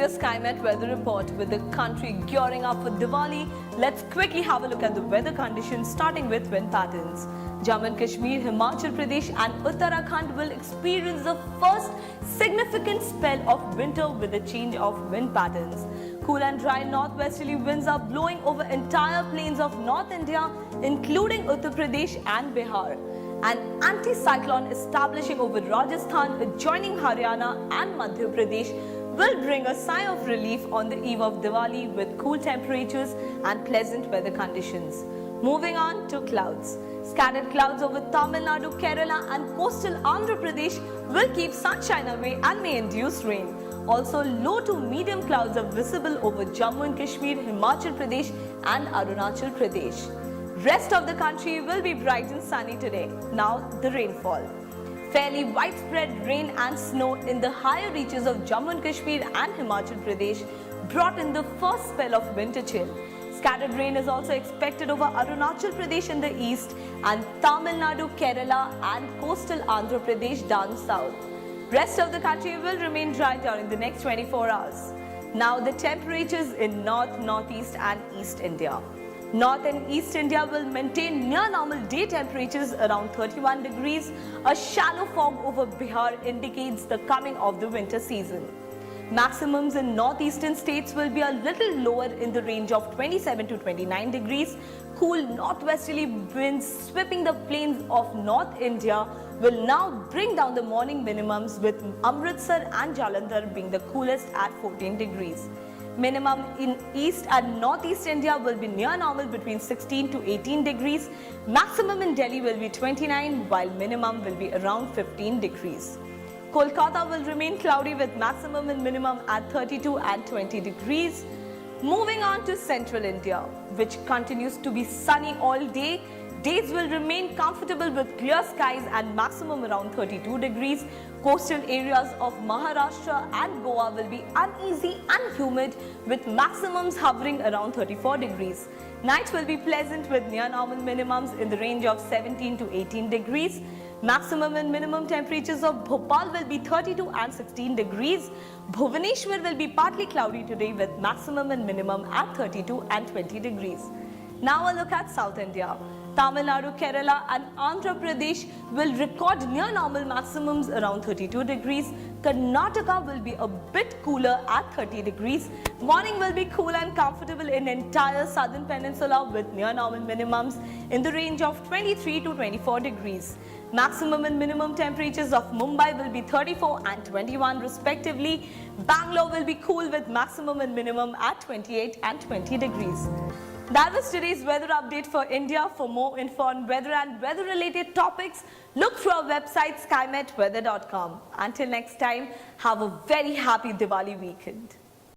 your SkyMet weather report. With the country gearing up for Diwali, let's quickly have a look at the weather conditions, starting with wind patterns. Jammu and Kashmir, Himachal Pradesh and Uttarakhand will experience the first significant spell of winter with a change of wind patterns. Cool and dry northwesterly winds are blowing over entire plains of North India, including Uttar Pradesh and Bihar. An anticyclone establishing over Rajasthan, adjoining Haryana and Madhya Pradesh will bring a sigh of relief on the eve of Diwali with cool temperatures and pleasant weather conditions. Moving on to clouds. Scattered clouds over Tamil Nadu, Kerala and coastal Andhra Pradesh will keep sunshine away and may induce rain. Also, low to medium clouds are visible over Jammu and Kashmir, Himachal Pradesh and Arunachal Pradesh. Rest of the country will be bright and sunny today. Now, the rainfall. Fairly widespread rain and snow in the higher reaches of Jammu and Kashmir and Himachal Pradesh brought in the first spell of winter chill. Scattered rain is also expected over Arunachal Pradesh in the east and Tamil Nadu, Kerala and coastal Andhra Pradesh down south. Rest of the country will remain dry during the next 24 hours. Now the temperatures in North, Northeast and East India. North and East India will maintain near normal day temperatures around 31 degrees. A shallow fog over Bihar indicates the coming of the winter season. Maximums in northeastern states will be a little lower in the range of 27 to 29 degrees. Cool northwesterly winds sweeping the plains of North India will now bring down the morning minimums, with Amritsar and Jalandhar being the coolest at 14 degrees. Minimum in East and Northeast India will be near normal between 16 to 18 degrees. Maximum in Delhi will be 29 while minimum will be around 15 degrees. Kolkata will remain cloudy with maximum and minimum at 32 and 20 degrees. Moving on to Central India, which continues to be sunny all day. Days will remain comfortable with clear skies and maximum around 32 degrees. Coastal areas of Maharashtra and Goa will be uneasy and humid with maximums hovering around 34 degrees. Nights will be pleasant with near normal minimums in the range of 17 to 18 degrees. Maximum and minimum temperatures of Bhopal will be 32 and 16 degrees. Bhubaneswar will be partly cloudy today with maximum and minimum at 32 and 20 degrees. Now a look at South India. Tamil Nadu, Kerala and Andhra Pradesh will record near normal maximums around 32 degrees. Karnataka will be a bit cooler at 30 degrees. Morning will be cool and comfortable in entire southern peninsula with near normal minimums in the range of 23 to 24 degrees. Maximum and minimum temperatures of Mumbai will be 34 and 21 respectively. Bangalore will be cool with maximum and minimum at 28 and 20 degrees. That was today's weather update for India. For more info on weather and weather-related topics, look through our website skymetweather.com. Until next time, have a very happy Diwali weekend.